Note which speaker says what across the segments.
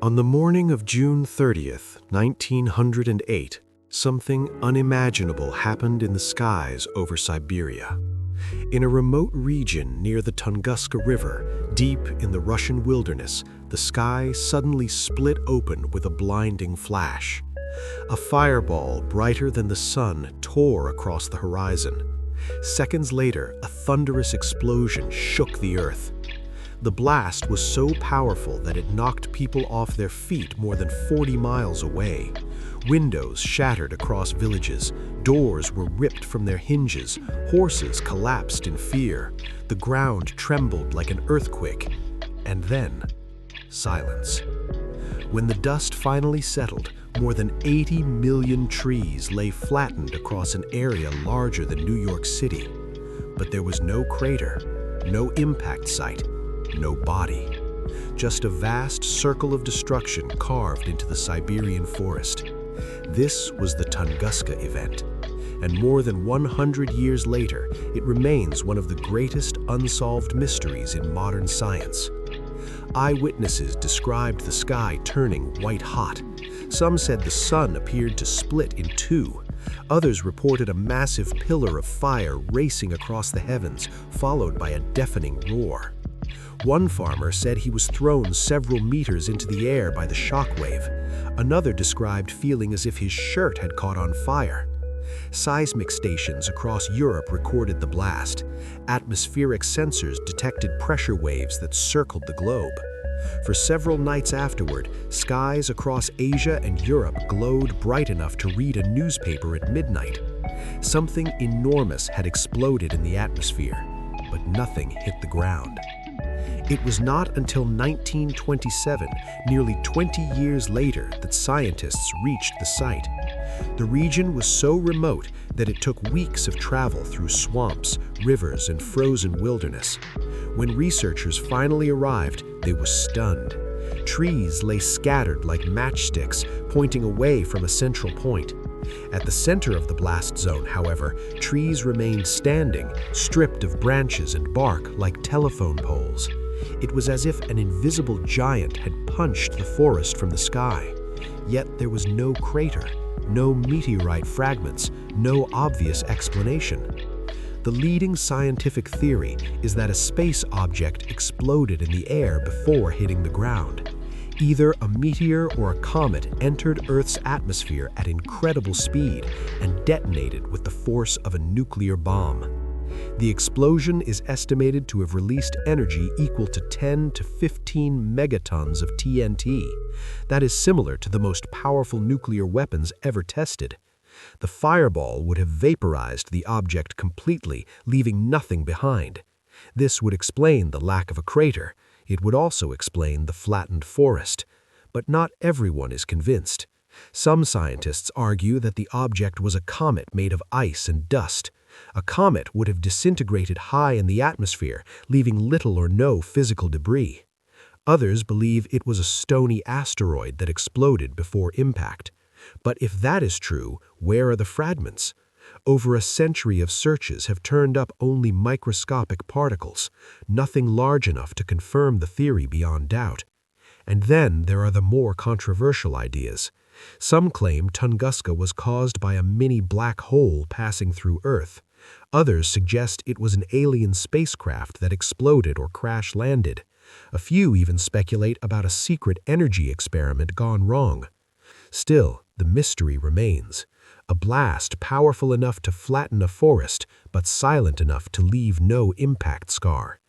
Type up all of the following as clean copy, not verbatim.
Speaker 1: On the morning of June 30th, 1908, something unimaginable happened in the skies over Siberia. In a remote region near the Tunguska River, deep in the Russian wilderness, the sky suddenly split open with a blinding flash. A fireball brighter than the sun tore across the horizon. Seconds later, a thunderous explosion shook the earth. The blast was so powerful that it knocked people off their feet more than 40 miles away. Windows shattered across villages, doors were ripped from their hinges, horses collapsed in fear, the ground trembled like an earthquake, and then, silence. When the dust finally settled, more than 80 million trees lay flattened across an area larger than New York City. But there was no crater, no impact site, no body. Just a vast circle of destruction carved into the Siberian forest. This was the Tunguska Event, and more than 100 years later, it remains one of the greatest unsolved mysteries in modern science. Eyewitnesses described the sky turning white-hot. Some said the sun appeared to split in two. Others reported a massive pillar of fire racing across the heavens, followed by a deafening roar. One farmer said he was thrown several meters into the air by the shockwave. Another described feeling as if his shirt had caught on fire. Seismic stations across Europe recorded the blast. Atmospheric sensors detected pressure waves that circled the globe. For several nights afterward, skies across Asia and Europe glowed bright enough to read a newspaper at midnight. Something enormous had exploded in the atmosphere, but nothing hit the ground. It was not until 1927, nearly 20 years later, that scientists reached the site. The region was so remote that it took weeks of travel through swamps, rivers, and frozen wilderness. When researchers finally arrived, they were stunned. Trees lay scattered like matchsticks, pointing away from a central point. At the center of the blast zone, however, trees remained standing, stripped of branches and bark like telephone poles. It was as if an invisible giant had punched the forest from the sky. Yet there was no crater, no meteorite fragments, no obvious explanation. The leading scientific theory is that a space object exploded in the air before hitting the ground. Either a meteor or a comet entered Earth's atmosphere at incredible speed and detonated with the force of a nuclear bomb. The explosion is estimated to have released energy equal to 10 to 15 megatons of TNT. That is similar to the most powerful nuclear weapons ever tested. The fireball would have vaporized the object completely, leaving nothing behind. This would explain the lack of a crater. It would also explain the flattened forest. But not everyone is convinced. Some scientists argue that the object was a comet made of ice and dust. A comet would have disintegrated high in the atmosphere, leaving little or no physical debris. Others believe it was a stony asteroid that exploded before impact. But if that is true, where are the fragments? Over a century of searches have turned up only microscopic particles, nothing large enough to confirm the theory beyond doubt. And then there are the more controversial ideas. Some claim Tunguska was caused by a mini black hole passing through Earth. Others suggest it was an alien spacecraft that exploded or crash-landed. A few even speculate about a secret energy experiment gone wrong. Still, the mystery remains. A blast powerful enough to flatten a forest, but silent enough to leave no impact scar.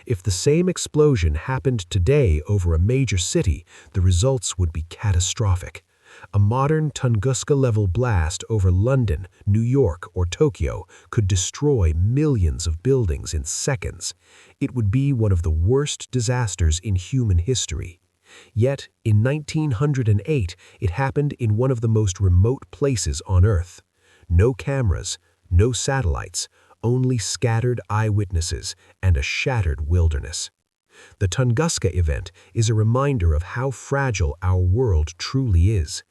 Speaker 1: If the same explosion happened today over a major city, the results would be catastrophic. A modern Tunguska-level blast over London, New York, or Tokyo could destroy millions of buildings in seconds. It would be one of the worst disasters in human history. Yet, in 1908, it happened in one of the most remote places on Earth. No cameras, no satellites, only scattered eyewitnesses and a shattered wilderness. The Tunguska Event is a reminder of how fragile our world truly is.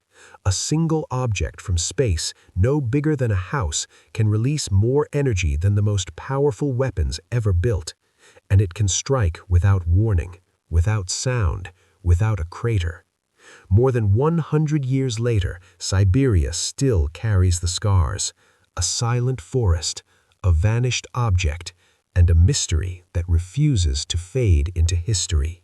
Speaker 1: A single object from space, no bigger than a house, can release more energy than the most powerful weapons ever built. And it can strike without warning, without sound, without a crater. More than 100 years later, Siberia still carries the scars, a silent forest, a vanished object, and a mystery that refuses to fade into history.